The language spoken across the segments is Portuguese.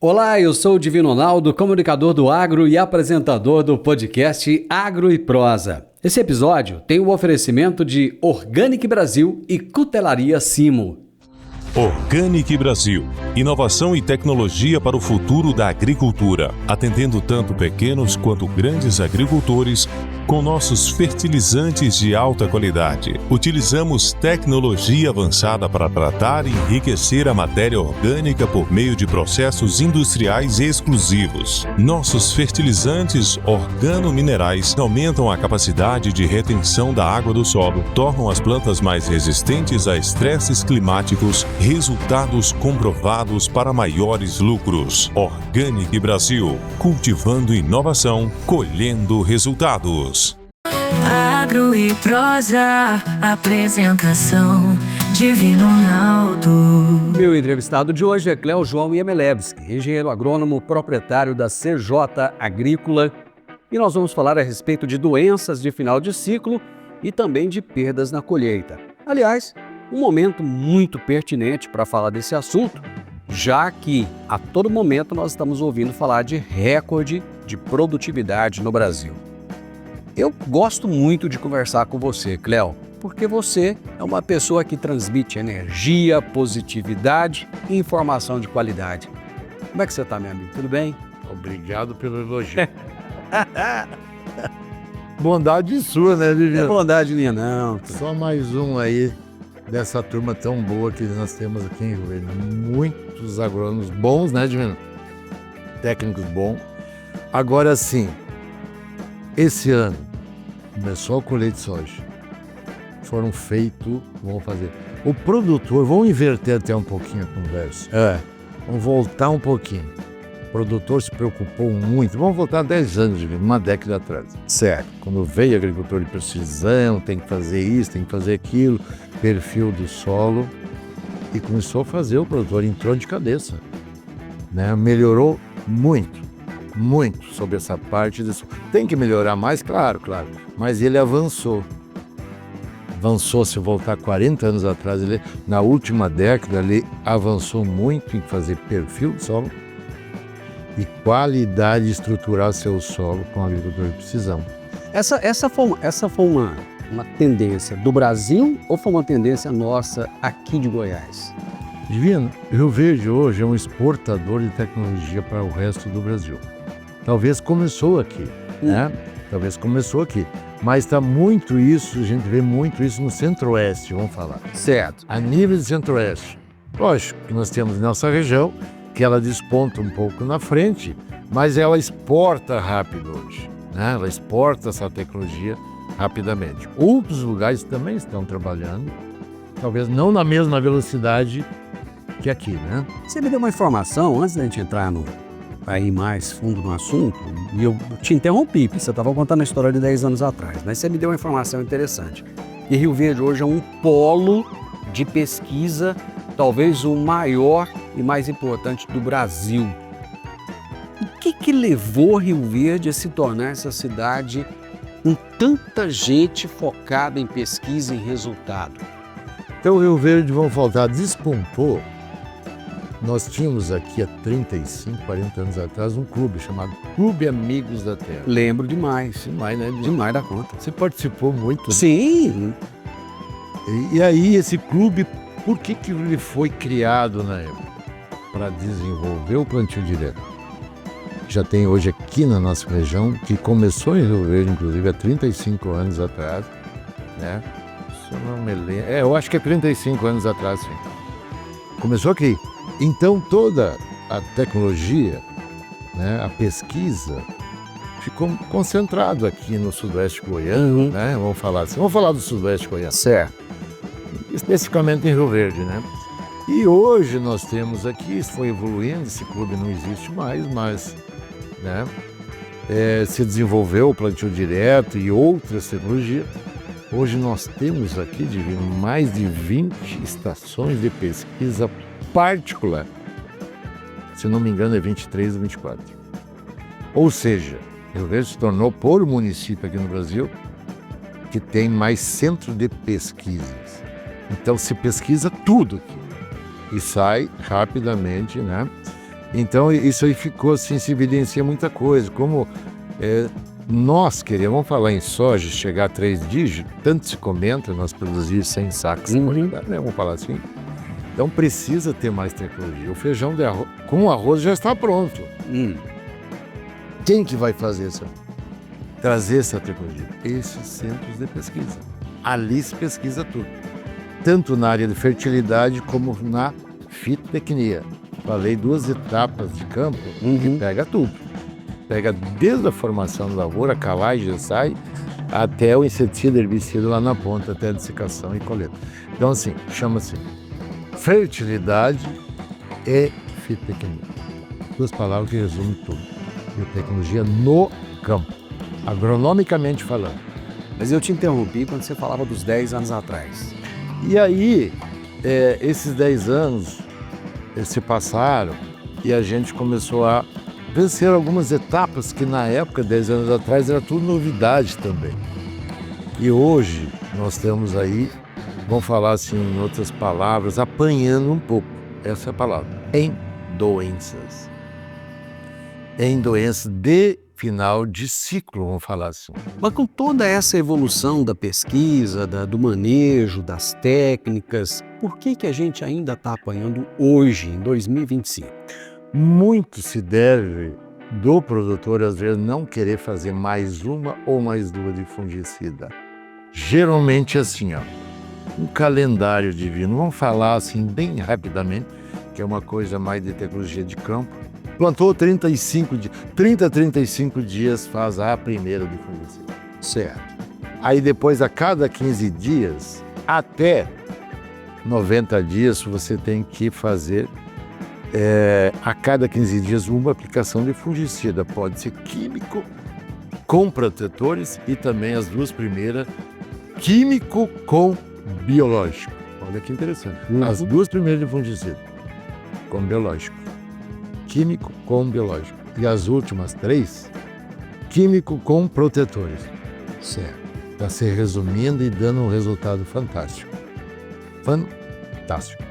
Olá, eu sou o Divino Ronaldo, comunicador do Agro e apresentador do podcast Agro e Prosa. Esse episódio tem o oferecimento de Organic Brasil e Cutelaria Simo. Organic Brasil, inovação e tecnologia para o futuro da agricultura, atendendo tanto pequenos quanto grandes agricultores com nossos fertilizantes de alta qualidade. Utilizamos tecnologia avançada para tratar e enriquecer a matéria orgânica por meio de processos industriais exclusivos. Nossos fertilizantes organominerais aumentam a capacidade de retenção da água do solo, tornam as plantas mais resistentes a estresses climáticos, resultados comprovados para maiores lucros. Organic Brasil, cultivando inovação, colhendo resultados. Agro e Prosa, apresentação Divino Ronaldo. Meu entrevistado de hoje é Cléo João Iemelevski, engenheiro agrônomo, proprietário da CJ Agrícola, e nós vamos falar a respeito de doenças de final de ciclo e também de perdas na colheita. Aliás, um momento muito pertinente para falar desse assunto, já que a todo momento nós estamos ouvindo falar de recorde de produtividade no Brasil. Eu gosto muito de conversar com você, Cléo, porque você é uma pessoa que transmite energia, positividade e informação de qualidade. Como é que você está, meu amigo? Tudo bem? Obrigado pelo elogio. Bondade sua, né, Viviane? Não é bondade minha, não. Só mais um aí dessa turma tão boa que nós temos aqui em Rio Verde. Muitos agrônomos bons, né, Divino? Técnicos bons. Agora sim, esse ano começou a colheita de soja. Foram feitos, vamos fazer. O produtor, vamos inverter até um pouquinho a conversa. Vamos voltar um pouquinho. O produtor se preocupou muito. Vamos voltar 10 anos, uma década atrás. Certo. Quando veio agricultor de precisão, tem que fazer isso, tem que fazer aquilo, perfil do solo. E começou a fazer, o produtor entrou de cabeça. Né? Melhorou muito sobre essa parte disso. Tem que melhorar mais, claro, mas ele avançou. Se voltar 40 anos atrás, na última década, ele avançou muito em fazer perfil do solo e qualidade estrutural seu solo com agricultura de precisão. Essa foi uma tendência do Brasil ou foi uma tendência nossa aqui de Goiás? Divino, Rio Verde hoje é um exportador de tecnologia para o resto do Brasil. Talvez começou aqui, né? Talvez começou aqui. Mas está muito isso, a gente vê muito isso no Centro-Oeste, vamos falar. Certo. A nível de Centro-Oeste. Lógico que nós temos nossa região, que ela desponta um pouco na frente, mas ela exporta rápido hoje, né? Ela exporta essa tecnologia rapidamente. Outros lugares também estão trabalhando, talvez não na mesma velocidade que aqui, né? Você me deu uma informação, antes da gente entrar aí mais fundo no assunto, e eu te interrompi, porque você estava contando a história de 10 anos atrás, mas você me deu uma informação interessante. E Rio Verde hoje é um polo de pesquisa, talvez o maior e mais importante do Brasil. O que levou Rio Verde a se tornar essa cidade com tanta gente focada em pesquisa e resultado? Então o Rio Verde, vamos faltar, despontou. Nós tínhamos aqui há 35, 40 anos atrás um clube chamado Clube Amigos da Terra. Lembro demais. Demais, né? Demais da conta. Você participou muito. Sim. E aí esse clube, por que ele foi criado na época? Para desenvolver o plantio direto. Já tem hoje aqui na nossa região, que começou em Rio Verde, inclusive, há 35 anos atrás, né? Se eu não me lembro. Eu acho que é 35 anos atrás, sim. Começou aqui. Então toda a tecnologia, né, a pesquisa, ficou concentrado aqui no Sudoeste Goiano, né? Vamos falar do Sudoeste Goiano. Certo. Especificamente em Rio Verde, né? E hoje nós temos aqui, foi evoluindo, esse clube não existe mais, mas, né, se desenvolveu o plantio direto e outras tecnologias. Hoje nós temos aqui mais de 20 estações de pesquisa particular. Se não me engano, é 23 ou 24. Ou seja, Rio Verde se tornou, por município aqui no Brasil, que tem mais centro de pesquisas. Então se pesquisa tudo aqui e sai rapidamente, né? Então isso aí ficou assim, se evidencia muita coisa, como nós queríamos, vamos falar em soja, chegar a 3 dígitos, tanto se comenta, nós produzir 100 sacos, né? Vamos falar assim. Então precisa ter mais tecnologia. O feijão de arroz, com arroz já está pronto. Quem que vai fazer isso? Trazer essa tecnologia? Esses centros de pesquisa. Ali se pesquisa tudo. Tanto na área de fertilidade como na fitotecnia. Falei 2 etapas de campo que pega tudo. Pega desde a formação da lavoura, a calagem, sai, até o inseticida, herbicida lá na ponta, até a dessecação e coleta. Então assim, chama-se fertilidade e fitotecnia. 2 palavras que resumem tudo. Biotecnologia no campo, agronomicamente falando. Mas eu te interrompi quando você falava dos 10 anos atrás. E aí, esses 10 anos se passaram e a gente começou a vencer algumas etapas que na época, 10 anos atrás, era tudo novidade também. E hoje nós estamos aí, vamos falar assim em outras palavras, apanhando um pouco, essa é a palavra, em doenças. Em doenças de final de ciclo, vamos falar assim. Mas com toda essa evolução da pesquisa, do manejo, das técnicas, por que a gente ainda está apanhando hoje, em 2025? Muito se deve do produtor, às vezes, não querer fazer mais uma ou mais 2 de fungicida. Geralmente assim, ó, um calendário divino. Vamos falar assim bem rapidamente, que é uma coisa mais de tecnologia de campo. Plantou 30 a 35 dias faz a primeira de fungicida. Certo. Aí depois, a cada 15 dias, até 90 dias, você tem que fazer, a cada 15 dias, uma aplicação de fungicida. Pode ser químico com protetores e também as 2 primeiras, químico com biológico. Olha que interessante. As 2 primeiras de fungicida com biológico. Químico com biológico. E as últimas 3, químico com protetores. Certo. Está se resumindo e dando um resultado fantástico. Fantástico.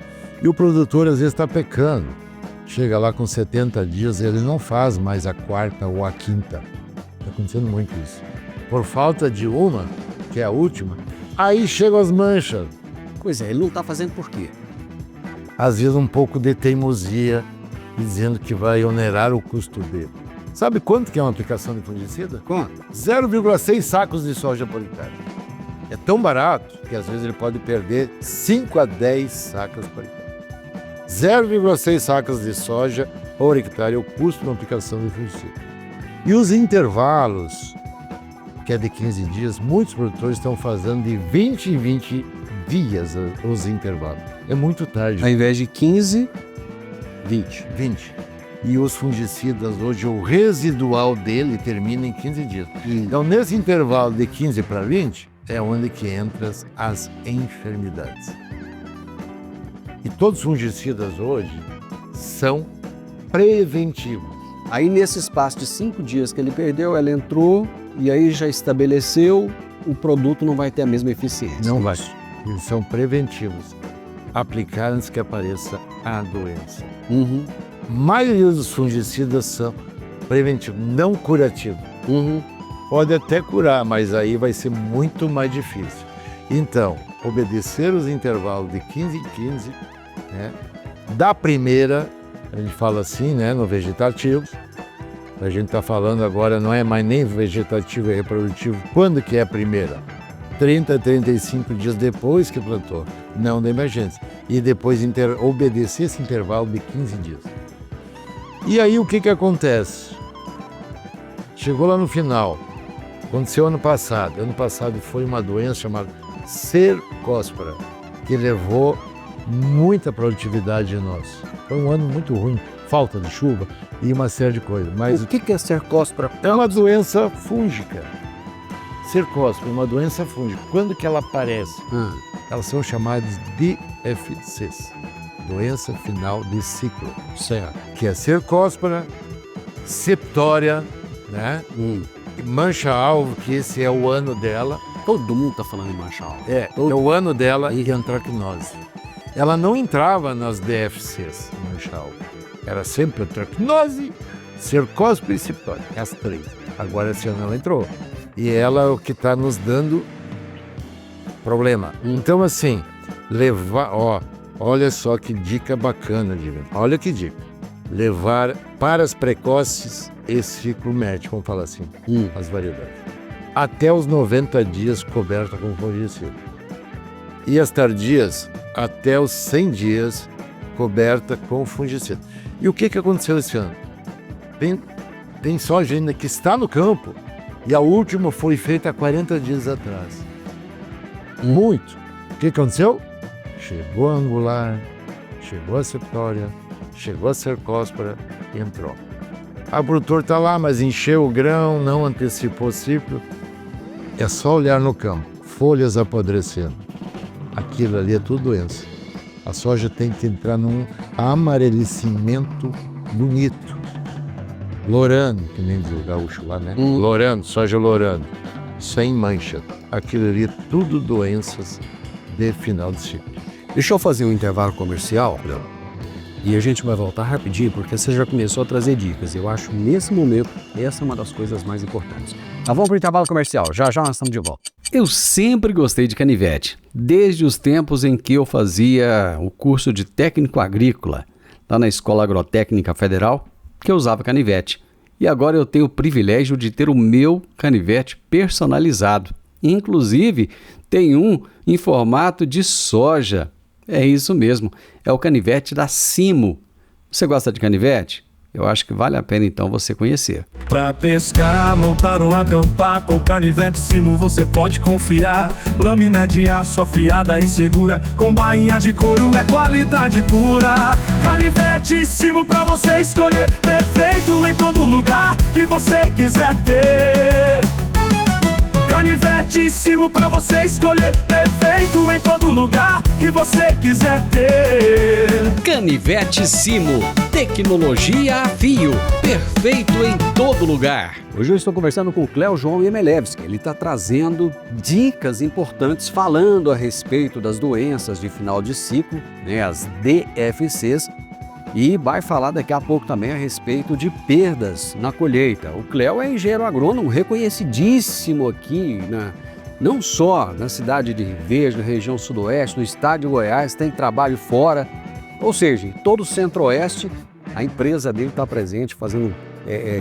E o produtor às vezes está pecando. Chega lá com 70 dias, ele não faz mais a 4ª ou a 5ª. Está acontecendo muito isso. Por falta de uma, que é a última, aí chegam as manchas. Pois é, ele não está fazendo por quê? Às vezes um pouco de teimosia, dizendo que vai onerar o custo dele. Sabe quanto que é uma aplicação de fungicida? Quanto? 0,6 sacos de soja por hectare. É tão barato que às vezes ele pode perder 5 a 10 sacas por hectare. 0,6 sacas de soja por hectare é o custo de uma aplicação de fungicida. E os intervalos, que é de 15 dias, muitos produtores estão fazendo de 20 em 20 dias os intervalos. É muito tarde. Ao invés de 15, 20. E os fungicidas, hoje, o residual dele termina em 15 dias. Então, nesse intervalo de 15 para 20, é onde que entram as enfermidades. E todos os fungicidas hoje são preventivos. Aí, nesse espaço de 5 dias que ele perdeu, ela entrou e aí já estabeleceu, o produto não vai ter a mesma eficiência. Não vai. Eles são preventivos. Aplicar antes que apareça a doença. A maioria dos fungicidas são preventivos, não curativos. Pode até curar, mas aí vai ser muito mais difícil. Então, obedecer os intervalos de 15 em 15, né? Da primeira, a gente fala assim, né, no vegetativo. A gente está falando agora, não é mais nem vegetativo, é reprodutivo. Quando que é a primeira? 30 a 35 dias depois que plantou, não da emergência. E depois obedecer esse intervalo de 15 dias. E aí o que acontece? Chegou lá no final, aconteceu ano passado. Ano passado foi uma doença chamada Cercospora, que levou muita produtividade de nós. Foi um ano muito ruim, falta de chuva e uma série de coisas. Mas o que é Cercospora? É uma doença fúngica. Cercospora é uma doença fúngica. Quando que ela aparece? Elas são chamadas de DFCs, doença final de ciclo. Certo. Que é Cercospora, Septória, né? Mancha-alvo, que esse é o ano dela. Todo mundo está falando em mancha-alvo. É o ano dela, e antracnose. Ela não entrava nas DFCs, mancha-alvo. Era sempre antracnose, cercóspora e septória, as 3. Agora esse ano ela entrou. E ela é o que está nos dando problema. Então assim, olha só que dica bacana, Divino. Olha que dica. Levar para as precoces esse ciclo médio, vamos falar assim, as variedades. Até os 90 dias coberta com fungicida. E as tardias, até os 100 dias coberta com fungicida. E o que aconteceu esse ano? Tem soja ainda que está no campo e a última foi feita há 40 dias atrás. Muito. O que aconteceu? Chegou a angular, chegou a septória, chegou a cercóspora e entrou. O produtor está lá, mas encheu o grão, não antecipou o ciclo. É só olhar no campo, folhas apodrecendo. Aquilo ali é tudo doença. A soja tem que entrar num amarelecimento bonito. Lourano, que nem diz o gaúcho lá, né? Lourano, soja lourano, sem mancha. Aquilo ali é tudo doenças de final de ciclo. Deixa eu fazer um intervalo comercial, Léo, e a gente vai voltar rapidinho, porque você já começou a trazer dicas. Eu acho, nesse momento, essa é uma das coisas mais importantes. Tá, vamos para o intervalo comercial. Já já nós estamos de volta. Eu sempre gostei de canivete, desde os tempos em que eu fazia o curso de técnico agrícola, lá na Escola Agrotécnica Federal, que eu usava canivete. E agora eu tenho o privilégio de ter o meu canivete personalizado. Inclusive, tem um em formato de soja. É isso mesmo, é o canivete da Simo. Você gosta de canivete? Eu acho que vale a pena então você conhecer. Pra pescar, montar ou acampar, com canivete Simo você pode confiar. Lâmina de aço afiada e segura, com bainha de couro é qualidade pura. Canivete Simo pra você escolher, perfeito em todo lugar que você quiser ter. Canivete Simo pra você escolher, perfeito em todo lugar que você quiser ter. Canivete Simo, tecnologia a fio, perfeito em todo lugar. Hoje eu estou conversando com o Cléo João Yemelevski. Ele está trazendo dicas importantes, falando a respeito das doenças de final de ciclo, né, as DFCs, e vai falar daqui a pouco também a respeito de perdas na colheita. O Cléo é engenheiro agrônomo reconhecidíssimo aqui, não só na cidade de Rio Verde, na região sudoeste, no estado de Goiás, tem trabalho fora, ou seja, em todo o centro-oeste, a empresa dele está presente, fazendo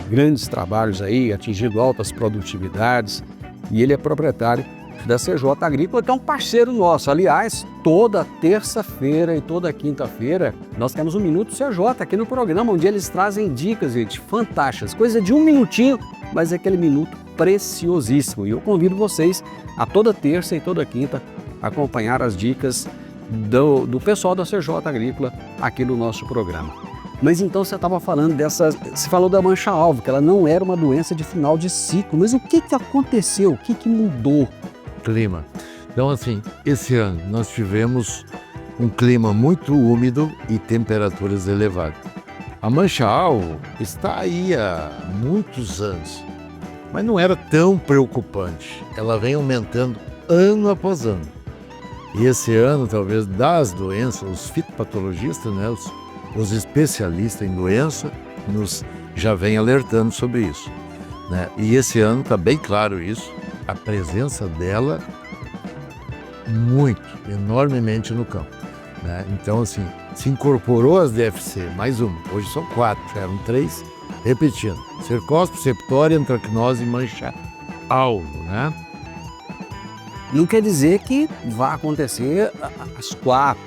grandes trabalhos aí, atingindo altas produtividades, e ele é proprietário da CJ Agrícola, que é um parceiro nosso. Aliás, toda terça-feira e toda quinta-feira nós temos um Minuto CJ aqui no programa, onde eles trazem dicas, gente, fantásticas, coisa de um minutinho, mas é aquele minuto preciosíssimo. E eu convido vocês a toda terça e toda quinta acompanhar as dicas do pessoal da CJ Agrícola aqui no nosso programa. Mas então você estava falando você falou da mancha-alvo, que ela não era uma doença de final de ciclo, mas o que aconteceu? O que mudou? Clima. Então assim, esse ano nós tivemos um clima muito úmido e temperaturas elevadas. A mancha-alvo está aí há muitos anos, mas não era tão preocupante. Ela vem aumentando ano após ano. E esse ano, talvez, das doenças, os fitopatologistas, né, os especialistas em doença, já vem alertando sobre isso, né? E esse ano está bem claro isso, a presença dela enormemente no campo, né? Então, assim, se incorporou as DFC, mais uma, hoje são 4, eram 3, repetindo, cercóspora, septória, antracnose e mancha-alvo, né? Não quer dizer que vai acontecer as 4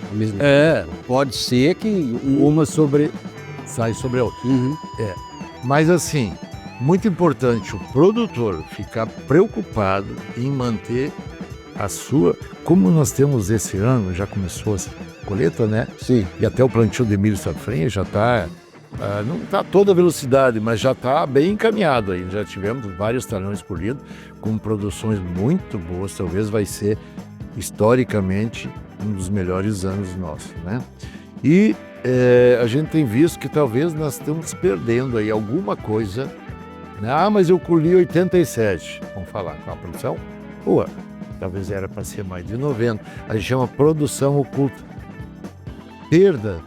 ao mesmo tempo. Pode ser que uma sai sobre a outra. Mas assim, muito importante o produtor ficar preocupado em manter a sua... Como nós temos esse ano, já começou a colheita, né? Sim. E até o plantio de milho safrinha já está... não está toda a velocidade, mas já está bem encaminhado aí. Já tivemos vários talhões colhidos com produções muito boas. Talvez vai ser, historicamente, um dos melhores anos nossos, né? E a gente tem visto que talvez nós estamos perdendo aí alguma coisa, né? Mas eu colhi 87, vamos falar com a produção. Talvez era para ser mais de 90. A gente chama produção oculta. Perda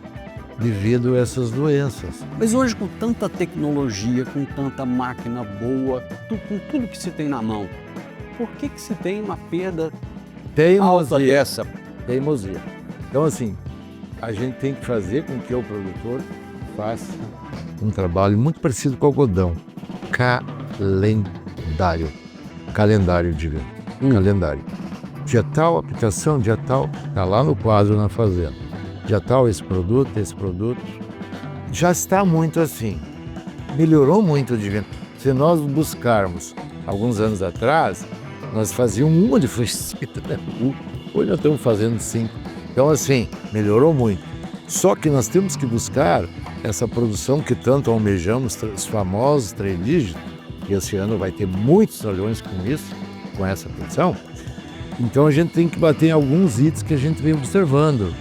devido a essas doenças. Mas hoje, com tanta tecnologia, com tanta máquina boa, com tudo que se tem na mão, por que se tem uma perda alta Teimosia. dessa? Teimosia. Então, assim, a gente tem que fazer com que o produtor faça um trabalho muito parecido com o algodão. Calendário de venda. Calendário. Dia tal, aplicação, dia tal, está lá no quadro na fazenda. Dia tal, esse produto. Já está muito assim. Melhorou muito de venda. Se nós buscarmos, alguns anos atrás, nós fazíamos uma de fungicida, né? Hoje nós estamos fazendo 5. Então, assim, melhorou muito. Só que nós temos que buscar essa produção que tanto almejamos, os famosos 3 dígitos, e esse ano vai ter muitos trilhões com isso, com essa produção. Então a gente tem que bater em alguns itens que a gente vem observando,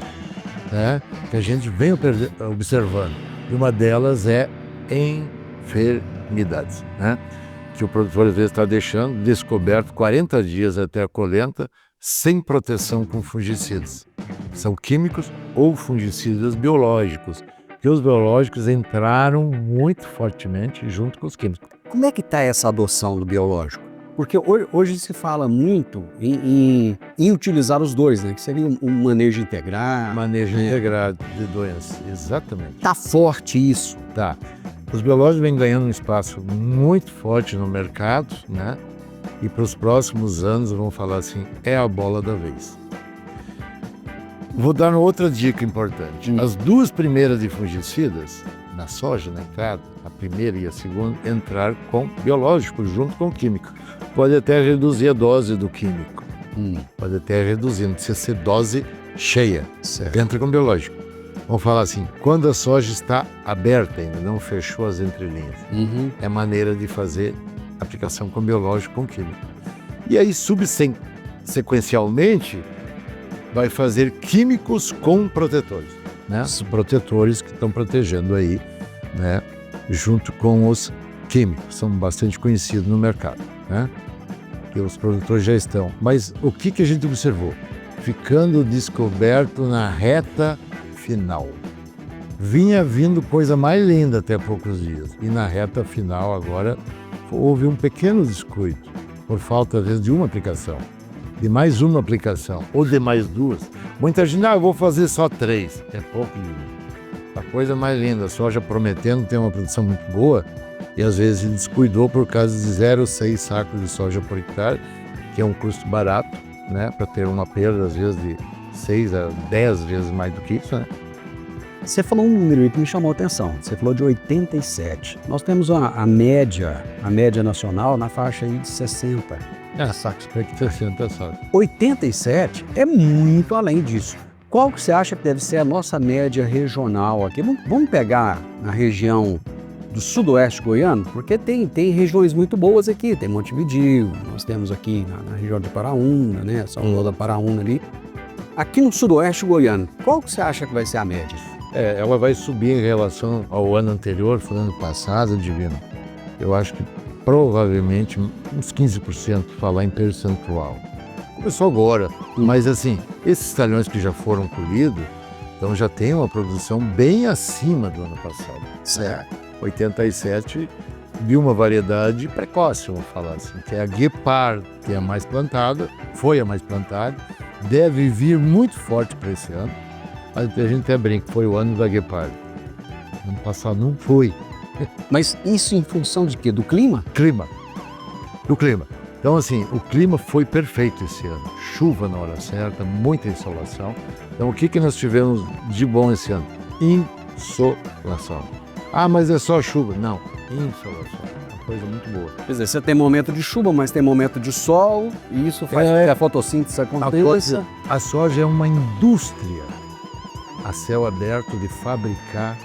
né? Que a gente vem observando. E uma delas é enfermidades, né? Que o produtor às vezes está deixando descoberto 40 dias até a colheita sem proteção com fungicidas. São químicos ou fungicidas biológicos, que os biológicos entraram muito fortemente junto com os químicos. Como é que está essa adoção do biológico? Porque hoje se fala muito em utilizar os dois, né? Que seria um manejo integrado. Manejo integrado de doenças, exatamente. Está forte isso. Tá. Os biológicos vêm ganhando um espaço muito forte no mercado, né? E para os próximos anos, vamos falar assim, é a bola da vez. Vou dar outra dica importante. As 2 primeiras de fungicidas, na soja, na entrada, a primeira e a segunda, entrar com biológico junto com químico. Pode até reduzir a dose do químico. Pode até reduzir, não precisa ser dose cheia. Certo. Entra com biológico. Vamos falar assim, quando a soja está aberta ainda, não fechou as entrelinhas, é maneira de fazer aplicação com biológico, com químico. E aí, sequencialmente, vai fazer químicos com protetores, né? Os protetores que estão protegendo aí, né? Junto com os químicos, são bastante conhecidos no mercado, né? Que os produtores já estão. Mas o que a gente observou? Ficando descoberto na reta final. Vinha vindo coisa mais linda até poucos dias. E na reta final agora houve um pequeno descuido, por falta às vezes de uma aplicação, de mais uma aplicação, ou de mais 2. Muita gente, eu vou fazer só 3. É pouco. A coisa mais linda, a soja prometendo ter uma produção muito boa, e às vezes ele descuidou por causa de 0,6 sacos de soja por hectare, que é um custo barato, né, para ter uma perda às vezes de 6 a 10 vezes mais do que isso, né? Você falou um número aí que me chamou a atenção. Você falou de 87. Nós temos a média nacional na faixa aí de 60. Sacos para 60 sacos. 87 é muito além disso. Qual que você acha que deve ser a nossa média regional aqui? Vamos pegar na região do sudoeste goiano, porque tem regiões muito boas aqui. Tem Montevidéu, nós temos aqui na região de Paraúna, né? São Paulo da Paraúna ali. Aqui no sudoeste goiano, qual que você acha que vai ser a média? Ela vai subir em relação ao ano anterior, foi ano passado, Divino. Eu acho que provavelmente uns 15%, falar em percentual. Começou agora, mas assim, esses talhões que já foram colhidos, então já tem uma produção bem acima do ano passado. Certo. 87 de uma variedade precoce, vamos falar assim, que é a Guepard, que é a mais plantada, foi a mais plantada, deve vir muito forte para esse ano. Mas a gente até brinca, foi o ano da Guepard. Ano passado não foi. Mas isso em função de quê? Do clima? Do clima. Então, assim, o clima foi perfeito esse ano. Chuva na hora certa, muita insolação. Então, o que nós tivemos de bom esse ano? Insolação. Mas é só chuva. Não, insolação. Uma coisa muito boa. Quer dizer, você tem momento de chuva, mas tem momento de sol, e isso faz com que a fotossíntese aconteça. A soja é uma indústria a céu aberto de fabricar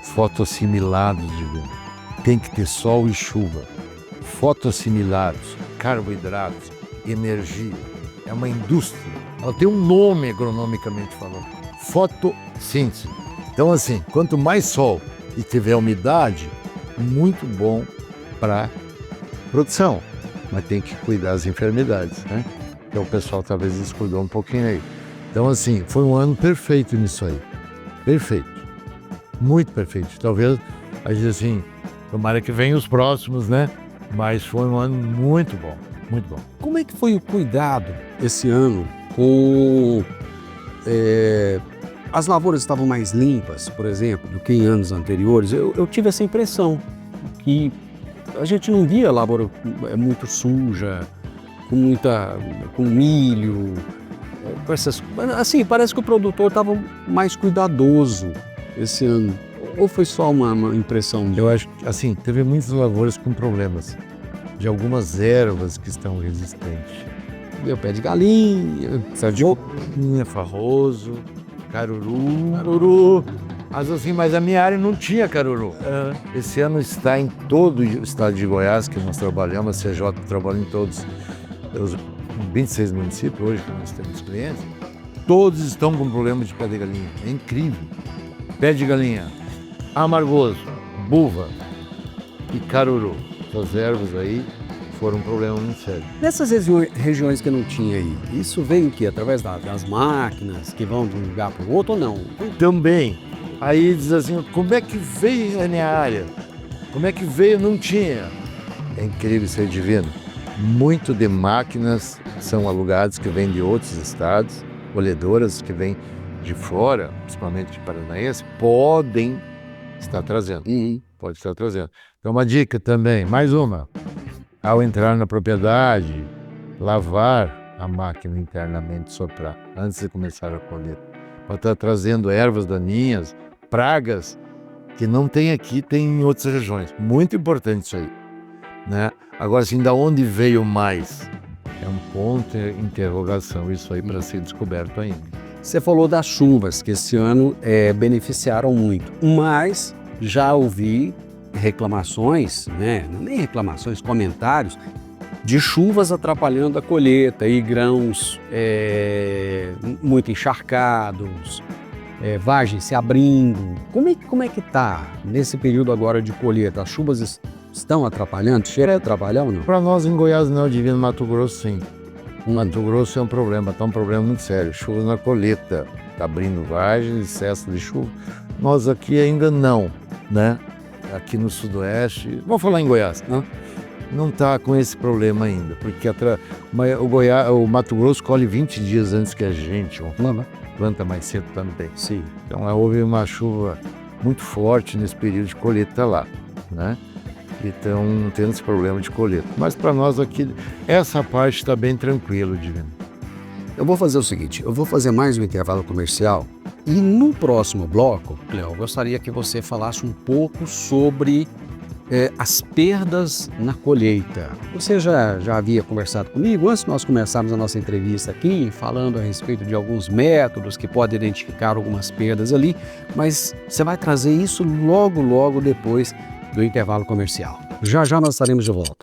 fotoassimilados de vento. Tem que ter sol e chuva. Fotoassimilados, carboidratos, energia. É uma indústria. Ela tem um nome agronomicamente falando. Fotossíntese. Então, assim, quanto mais sol e tiver umidade, muito bom para produção. Mas tem que cuidar das enfermidades, né? Então o pessoal talvez descuidou um pouquinho aí. Então, assim, foi um ano perfeito nisso aí. perfeito, muito perfeito. Talvez, a gente assim, tomara que venham os próximos, né? Mas foi um ano muito bom, muito bom. Como é que foi o cuidado esse ano com... as lavouras estavam mais limpas, por exemplo, do que em anos anteriores? Eu tive essa impressão que a gente não via a lavoura muito suja, com milho, com essas... Assim, parece que o produtor estava mais cuidadoso esse ano. Ou foi só uma impressão? Eu acho que, assim, teve muitas lavouras com problemas de algumas ervas que estão resistentes. Deu pé de galinha, Farroso, caruru. Mas a minha área não tinha caruru. Esse ano está em todo o estado de Goiás, que nós trabalhamos, a CJ trabalha em todos os 26 municípios hoje que nós temos clientes. Todos estão com problema de pé de galinha. É incrível. Pé de galinha, amargoso, buva e caruru. Essas ervas aí foram um problema muito sério. Nessas regiões que não tinha aí, isso veio o quê? Através das máquinas que vão de um lugar para o outro ou não? Também. Aí diz assim, como é que veio na minha área? Como é que veio? Não tinha. É incrível ser divino. Muito de máquinas são alugadas que vêm de outros estados, colhedoras que vêm de fora, principalmente de Paranaense, podem estar trazendo. Pode estar trazendo. Então uma dica também, mais uma. Ao entrar na propriedade, lavar a máquina internamente, soprar, antes de começar a colher. Pode estar trazendo ervas daninhas, pragas, que não tem aqui, tem em outras regiões. Muito importante isso aí, né? Agora, assim, da onde veio mais? É um ponto de interrogação isso aí para ser descoberto ainda. Você falou das chuvas, que esse ano beneficiaram muito, mas já ouvi reclamações, né? Nem reclamações, comentários, de chuvas atrapalhando a colheita e grãos muito encharcados, vagem se abrindo. Como é que está nesse período agora de colheita? As chuvas estão atrapalhando? Chega a atrapalhar ou não? Para nós em Goiás não, Divino Mato Grosso sim. Mato Grosso é um problema, está um problema muito sério. Chuvas na colheita, está abrindo vagem, excesso de chuva. Nós aqui ainda não, né? Aqui no sudoeste, vamos falar em Goiás, né? Não está com esse problema ainda, porque o Mato Grosso colhe 20 dias antes que a gente, planta mais cedo também. Sim. Então houve uma chuva muito forte nesse período de colheita lá, né? Então não tendo esse problema de colheita. Mas para nós aqui, essa parte está bem tranquilo, Divino. Eu vou fazer o seguinte, eu vou fazer mais um intervalo comercial e no próximo bloco, Cleo, eu gostaria que você falasse um pouco sobre as perdas na colheita. Você já havia conversado comigo antes de nós começarmos a nossa entrevista aqui, falando a respeito de alguns métodos que podem identificar algumas perdas ali, mas você vai trazer isso logo depois do intervalo comercial. Já nós estaremos de volta.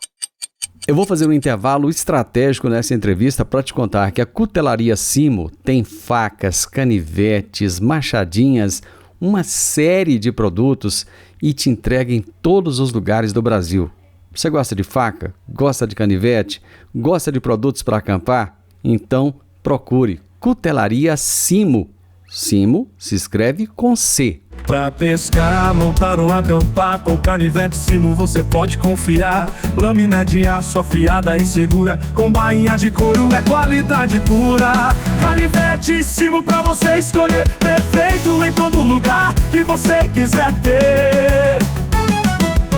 Eu vou fazer um intervalo estratégico nessa entrevista para te contar que a Cutelaria Simo tem facas, canivetes, machadinhas, uma série de produtos e te entrega em todos os lugares do Brasil. Você gosta de faca? Gosta de canivete? Gosta de produtos para acampar? Então procure Cutelaria Simo. Simo se escreve com C. Pra pescar, montar ou acampar, com canivete Simo você pode confiar. Lâmina de aço afiada e segura, com bainha de couro é qualidade pura. Canivete Simo pra você escolher, perfeito em todo lugar que você quiser ter.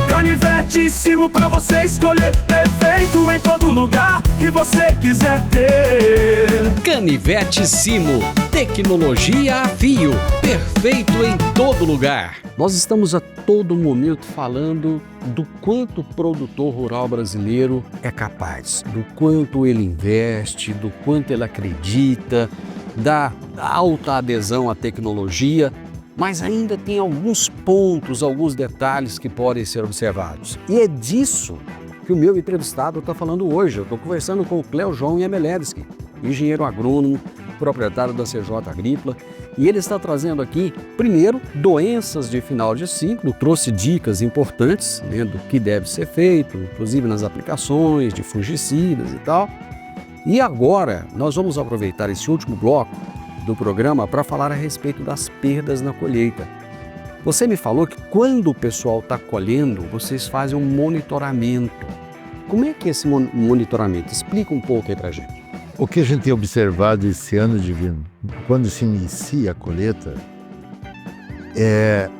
Canivete Simo pra você escolher, perfeito em todo lugar que você quiser ter. Canivete Simo, tecnologia a fio, perfeito em todo lugar. Nós estamos a todo momento falando do quanto o produtor rural brasileiro é capaz, do quanto ele investe, do quanto ele acredita, da alta adesão à tecnologia. Mas ainda tem alguns pontos, alguns detalhes que podem ser observados. E é disso que o meu entrevistado está falando hoje. Eu estou conversando com o Cleo João Yemelevski, engenheiro agrônomo, proprietário da CJ Agrícola, e ele está trazendo aqui, primeiro, doenças de final de ciclo, trouxe dicas importantes, né, do que deve ser feito, inclusive nas aplicações de fungicidas e tal. E agora nós vamos aproveitar esse último bloco do programa para falar a respeito das perdas na colheita. Você me falou que quando o pessoal está colhendo, vocês fazem um monitoramento. Como é que é esse monitoramento? Explica um pouco aí para a gente. O que a gente tem observado esse ano, Divino, quando se inicia a colheita,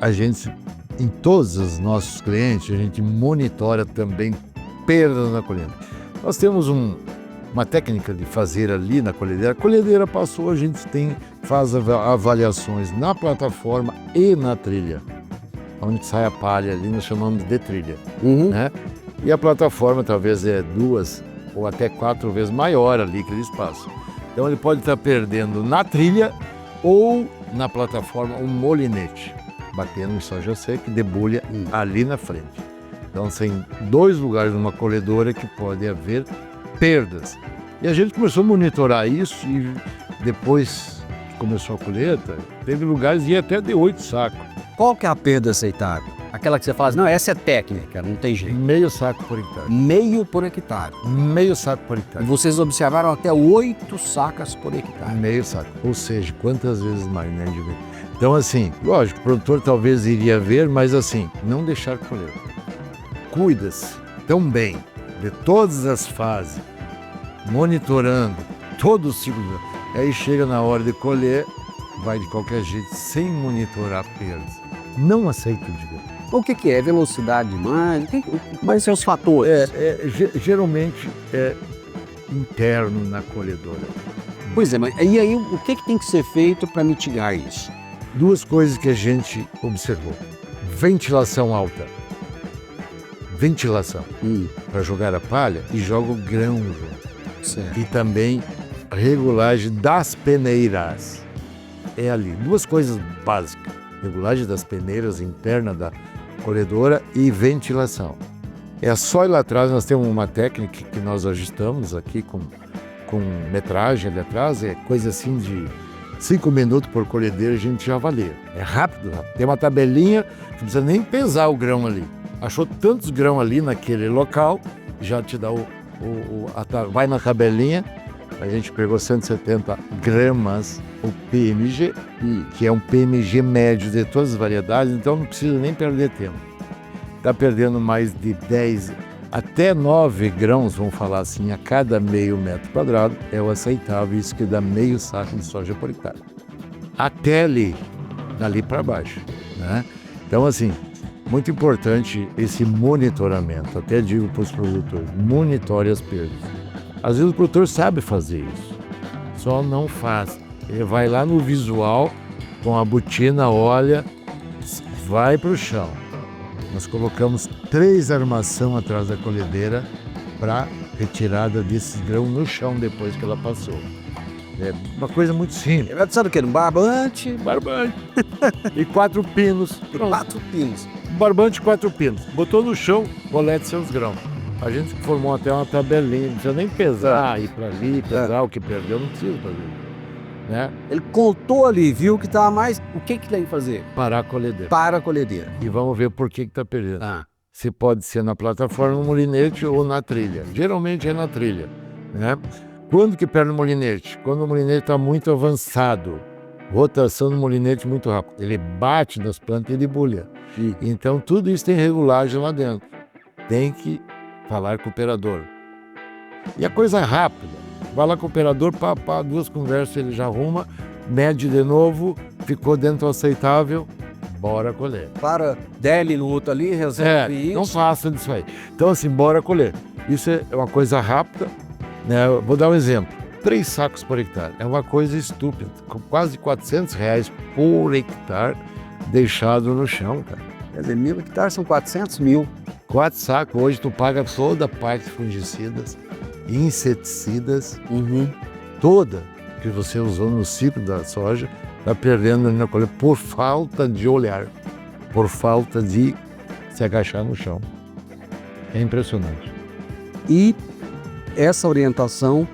a gente, em todos os nossos clientes, a gente monitora também perdas na colheita. Nós temos uma técnica de fazer ali na colhedeira. A colhedeira passou, a gente faz avaliações na plataforma e na trilha. Onde sai a palha ali, nós chamamos de trilha. Né? E a plataforma talvez é 2 ou até 4 vezes maior ali aquele espaço. Então ele pode estar perdendo na trilha ou na plataforma um molinete, batendo em soja seca e debulha ali na frente. Então tem 2 lugares numa colhedora que pode haver perdas. E a gente começou a monitorar isso e depois que começou a colheita, teve lugares de até de 8 sacos. Qual que é a perda aceitável? Aquela que você fala assim, não, essa é técnica, não tem jeito. Meio saco por hectare. Meio por hectare. Meio saco por E hectare. vocês observaram até 8 sacas por hectare. Meio saco. Ou seja, quantas vezes mais, né, de ver? Então, assim, lógico, o produtor talvez iria ver, mas assim, não deixar colher. Cuida-se tão bem de todas as fases, monitorando todo o ciclo. Aí chega na hora de colher, vai de qualquer jeito, sem monitorar perdas. Não aceito, diga. O que é? Velocidade demais? Quais são os fatores? Geralmente é interno na colhedora. Pois é, mas e aí o que tem que ser feito para mitigar isso? 2 coisas que a gente observou. Ventilação alta. Ventilação para jogar a palha e joga o grão junto. Certo. E também regulagem das peneiras. É ali. 2 coisas básicas. Regulagem das peneiras interna da colhedora e ventilação. É só ir lá atrás, nós temos uma técnica que nós ajustamos aqui com metragem ali atrás, é coisa assim de 5 minutos por colhedeira, a gente já avalia. É rápido, rápido. Tem uma tabelinha, não precisa nem pesar o grão ali. Achou tantos grãos ali naquele local, já te dá vai na tabelinha, a gente pegou 170 gramas o PMG, que é um PMG médio de todas as variedades, então não precisa nem perder tempo. Está perdendo mais de 10 até 9 grãos, vamos falar assim, a cada meio metro quadrado, é o aceitável, isso que dá meio saco de soja por hectare. Até ali, dali para baixo, né? Então, assim, muito importante esse monitoramento, até digo para os produtores, monitore as perdas. Às vezes o produtor sabe fazer isso, só não faz. Ele vai lá no visual, com a botina, olha, vai para o chão. Nós colocamos 3 armação atrás da colhedeira para retirada desses grãos no chão depois que ela passou. É uma coisa muito simples. Sabe o que? Um barbante. E 4 pinos. Pronto. 4 pinos. Barbante e 4 pinos. Botou no chão, colete seus grãos. A gente formou até uma tabelinha, não precisa nem pesar, ir para ali, pesar o que perdeu, não precisa fazer. Né? Ele contou ali, viu que estava mais... O que tem que fazer? Parar a colhedeira. Para a colhedeira. E vamos ver por que está perdendo. Ah. Se pode ser na plataforma, no molinete ou na trilha. Geralmente é na trilha. Né? Quando que perde o molinete? Quando o molinete está muito avançado. Rotação do molinete muito rápido. Ele bate nas plantas e debulha. Então tudo isso tem regulagem lá dentro. Tem que falar com o operador. E a coisa é rápida. Vai lá com o operador, 2 conversas, ele já arruma, mede de novo, ficou dentro do aceitável, bora colher. Para, dele no outro ali, resolve isso. Não faça isso aí. Então assim, bora colher. Isso é uma coisa rápida, né? Eu vou dar um exemplo. 3 sacos por hectare. É uma coisa estúpida. Com quase R$400 por hectare deixado no chão, cara. Quer dizer, 1.000 hectares são 400 mil. 4 sacos, hoje tu paga toda a parte de fungicidas, inseticidas, toda que você usou no ciclo da soja, está perdendo ali na colheita por falta de olhar, por falta de se agachar no chão. É impressionante. E essa orientação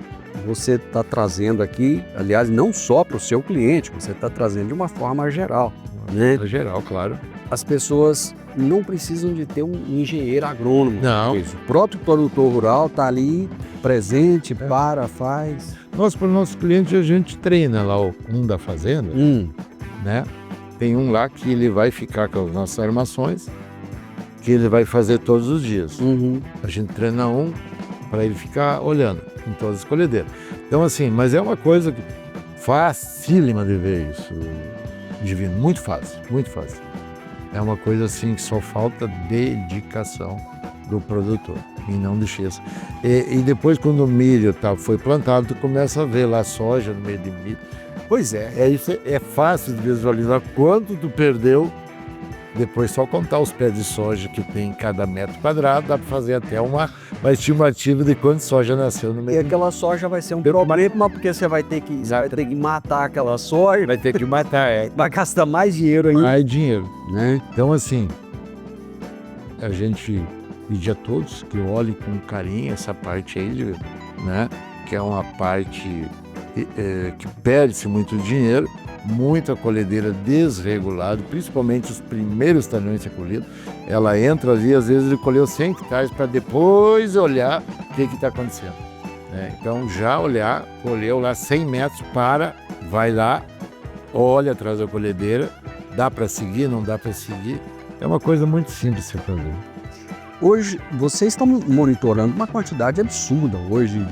você está trazendo aqui, aliás, não só para o seu cliente, você está trazendo de uma forma geral. Né? Em geral, claro. As pessoas não precisam de ter um engenheiro agrônomo. Não. O próprio produtor rural está ali presente, faz. Para o nosso cliente, a gente treina lá um da fazenda, né? Tem um lá que ele vai ficar com as nossas armações, que ele vai fazer todos os dias. A gente treina um para ele ficar olhando em todas as colhedeiras. Então, assim, mas é uma coisa que facílima de ver isso, Divino, muito fácil, muito fácil. É uma coisa assim que só falta dedicação do produtor e não de X. E depois, quando o milho foi plantado, tu começa a ver lá soja no meio de milho. Pois isso é fácil de visualizar quanto tu perdeu. Depois só contar os pés de soja que tem em cada metro quadrado, dá para fazer até uma estimativa de quanto soja nasceu no meio. E aquela soja vai ser um problema, porque você vai ter que matar aquela soja. Vai ter que matar, vai gastar mais dinheiro ainda. Mais dinheiro, né? Então, assim, a gente pedir a todos que olhem com carinho essa parte aí, né? Que é uma parte que perde-se muito dinheiro, muita colhedeira desregulada, principalmente os primeiros talhões recolhidos. Ela entra ali, às vezes ele colheu 100 hectares para depois olhar o que está acontecendo. Então, já colheu lá 100 metros, vai lá, olha atrás da colhedeira, dá para seguir, não dá para seguir. É uma coisa muito simples de fazer. Hoje, vocês estão monitorando uma quantidade absurda hoje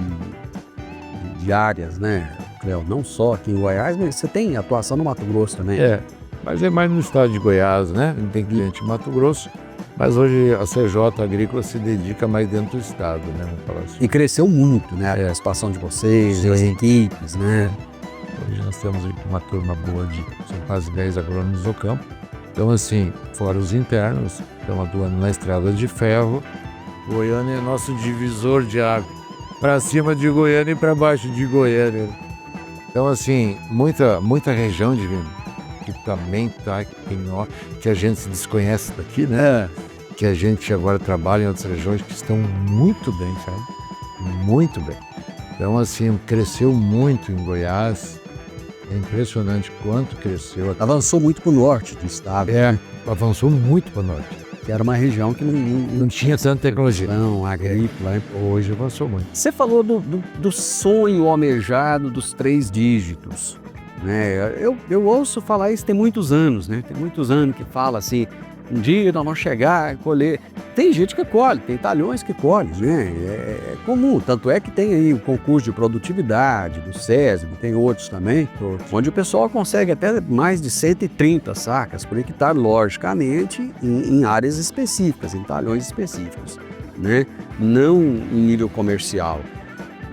de áreas, né, Cleo? Não só aqui em Goiás, mas você tem atuação no Mato Grosso também. Mas é mais no estado de Goiás, né? Não tem cliente em Mato Grosso, mas hoje a CJ Agrícola se dedica mais dentro do estado, né? Vamos falar assim. E cresceu muito, né? A participação de vocês, as equipes, né? Hoje nós temos uma turma boa são quase 10 agrônomos do campo. Então, assim, fora os internos, estão atuando na estrada de ferro. Goiânia é nosso divisor de água, para cima de Goiânia e para baixo de Goiânia. Então, assim, muita região de que também está que a gente se desconhece daqui, né? Que a gente agora trabalha em outras regiões que estão muito bem, sabe? Muito bem. Então, assim, cresceu muito em Goiás. É impressionante quanto cresceu. Avançou muito para o norte do estado. Avançou muito para o norte. Que era uma região que não tinha tanta tecnologia. Não, agrícola. Hoje avançou muito. Você falou do sonho almejado dos 3 dígitos. Né? Eu ouço falar isso tem muitos anos, né? Tem muitos anos que fala assim, um dia nós vamos chegar e colher. Tem gente que colhe, tem talhões que colhem, né? É comum, tanto é que tem aí o concurso de produtividade do SESB, tem outros também, onde o pessoal consegue até mais de 130 sacas por hectare, logicamente, em áreas específicas, em talhões específicos, né? Não em nível comercial.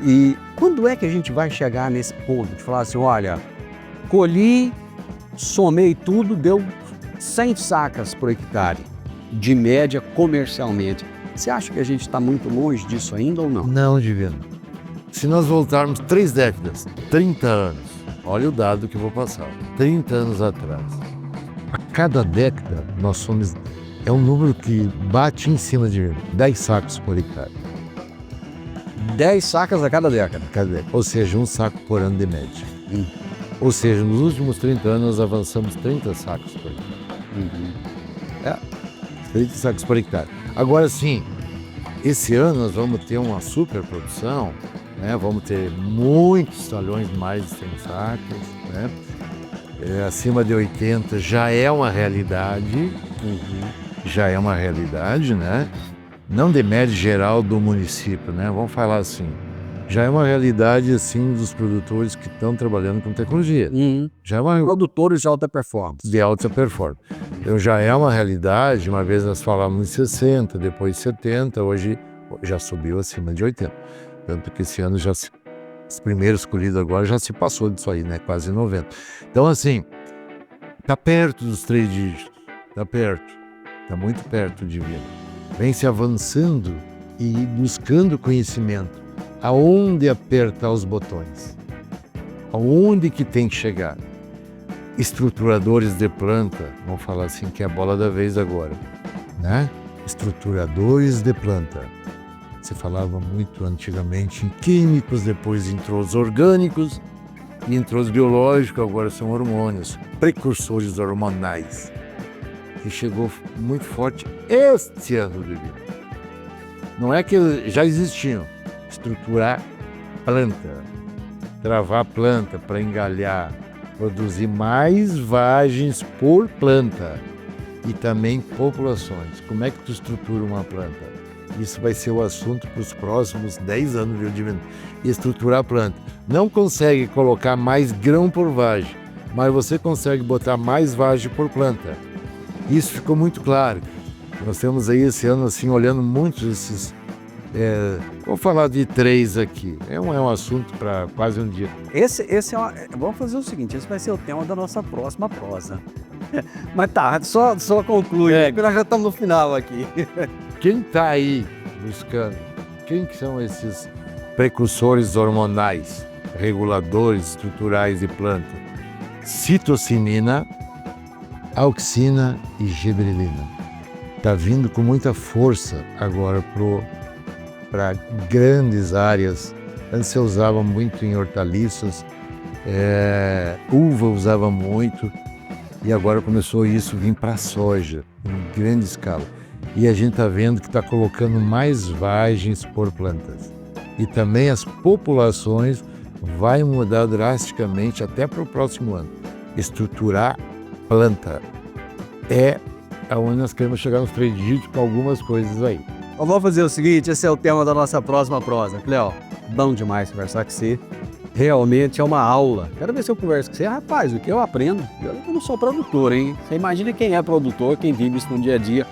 E quando é que a gente vai chegar nesse ponto de falar assim, olha, colhi, somei tudo, deu 100 sacas por hectare, de média comercialmente. Você acha que a gente está muito longe disso ainda ou não? Não, Divino. Se nós voltarmos 3 décadas, 30 anos, olha o dado que eu vou passar, 30 anos atrás, a cada década nós somos, é um número que bate em cima de 10 sacos por hectare. 10 sacas a cada década? Ou seja, 1 saco por ano de média. Ou seja, nos últimos 30 anos nós avançamos 30 sacos por hectare. 30 sacos por hectare. Agora sim, esse ano nós vamos ter uma super produção, né? Vamos ter muitos talhões mais de 100 sacos, né? Acima de 80 já é uma realidade, já é uma realidade, né? Não de média geral do município, né? Vamos falar assim. Já é uma realidade, assim, dos produtores que estão trabalhando com tecnologia. Já é uma... Produtores de alta performance. De alta performance. Então já é uma realidade, uma vez nós falávamos em 60, depois 70, hoje já subiu acima de 80. Tanto que esse ano os primeiros colhidos agora já se passou disso aí, né? Quase 90. Então, assim, está perto dos 3 dígitos. Está perto. Está muito perto de vir. Vem se avançando e buscando conhecimento. Aonde apertar os botões? Aonde que tem que chegar? Estruturadores de planta, vamos falar assim, que é a bola da vez agora, né? Estruturadores de planta. Se falava muito antigamente em químicos, depois entrou os orgânicos, e entrou os biológicos, agora são hormônios, precursores hormonais. E chegou muito forte este ano, Bibi. Não é que já existiam. Estruturar planta. travar a planta para engalhar, produzir mais vagens por planta e também populações. Como é que tu estrutura uma planta? Isso vai ser o assunto para os próximos 10 anos, viu, Divino? Estruturar a planta. Não consegue colocar mais grão por vagem, mas você consegue botar mais vagem por planta. Isso ficou muito claro. Nós temos aí esse ano, assim, olhando muitos desses... vou falar de 3 aqui. É um assunto para quase um dia. Vamos fazer o seguinte, esse vai ser o tema da nossa próxima prosa. Mas tá, só conclui, porque nós já estamos no final aqui. Quem está aí buscando? Quem que são esses precursores hormonais, reguladores estruturais de planta? Citocinina, auxina e gibberelina. Está vindo com muita força agora para grandes áreas. Antes se usava muito em hortaliças, uva usava muito, e agora começou isso a vir para a soja, em grande escala. E a gente está vendo que está colocando mais vagens por plantas. E também as populações vai mudar drasticamente até para o próximo ano. Estruturar planta é aonde nós queremos chegar nos 3 dígitos com algumas coisas aí. Vamos fazer o seguinte, esse é o tema da nossa próxima prosa. Cleo, bom demais conversar com você. Realmente é uma aula. Quero ver se eu converso com você. Rapaz, o que eu aprendo? Eu não sou produtor, hein? Você imagina quem é produtor, quem vive isso no dia a dia,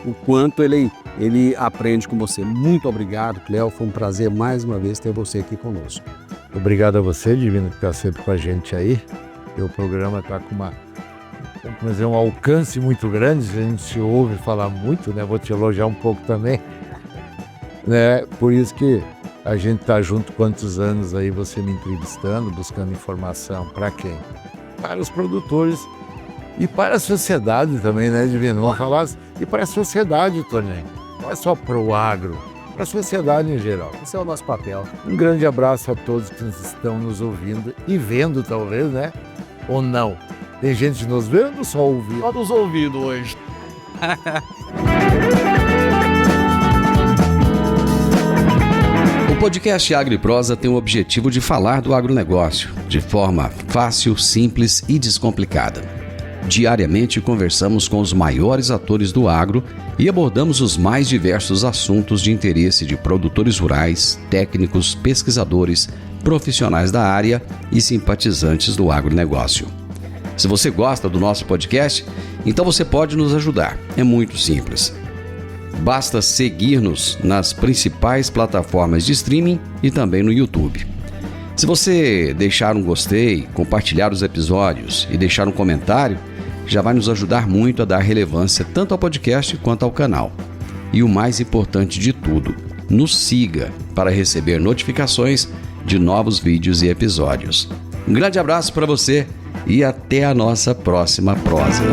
o quanto ele aprende com você. Muito obrigado, Cleo. Foi um prazer mais uma vez ter você aqui conosco. Obrigado a você, Divino, que está sempre com a gente aí. O programa está com um alcance muito grande, a gente se ouve falar muito, né? Vou te elogiar um pouco também. Né? Por isso que a gente está junto quantos anos aí, você me entrevistando, buscando informação. Para quem? Para os produtores e para a sociedade também, né, Divino? Vamos falar e para a sociedade, Toninho. Não é só para o agro, para a sociedade em geral. Esse é o nosso papel. Um grande abraço a todos que estão nos ouvindo e vendo, talvez, né? Ou não. Tem gente nos vendo ou só ouvindo? Só nos ouvindo hoje. O podcast Agro e Prosa tem o objetivo de falar do agronegócio de forma fácil, simples e descomplicada. Diariamente conversamos com os maiores atores do agro e abordamos os mais diversos assuntos de interesse de produtores rurais, técnicos, pesquisadores, profissionais da área e simpatizantes do agronegócio. Se você gosta do nosso podcast, então você pode nos ajudar. É muito simples. Basta seguir-nos nas principais plataformas de streaming e também no YouTube. Se você deixar um gostei, compartilhar os episódios e deixar um comentário, já vai nos ajudar muito a dar relevância tanto ao podcast quanto ao canal. E o mais importante de tudo, nos siga para receber notificações de novos vídeos e episódios. Um grande abraço para você e até a nossa próxima prosa.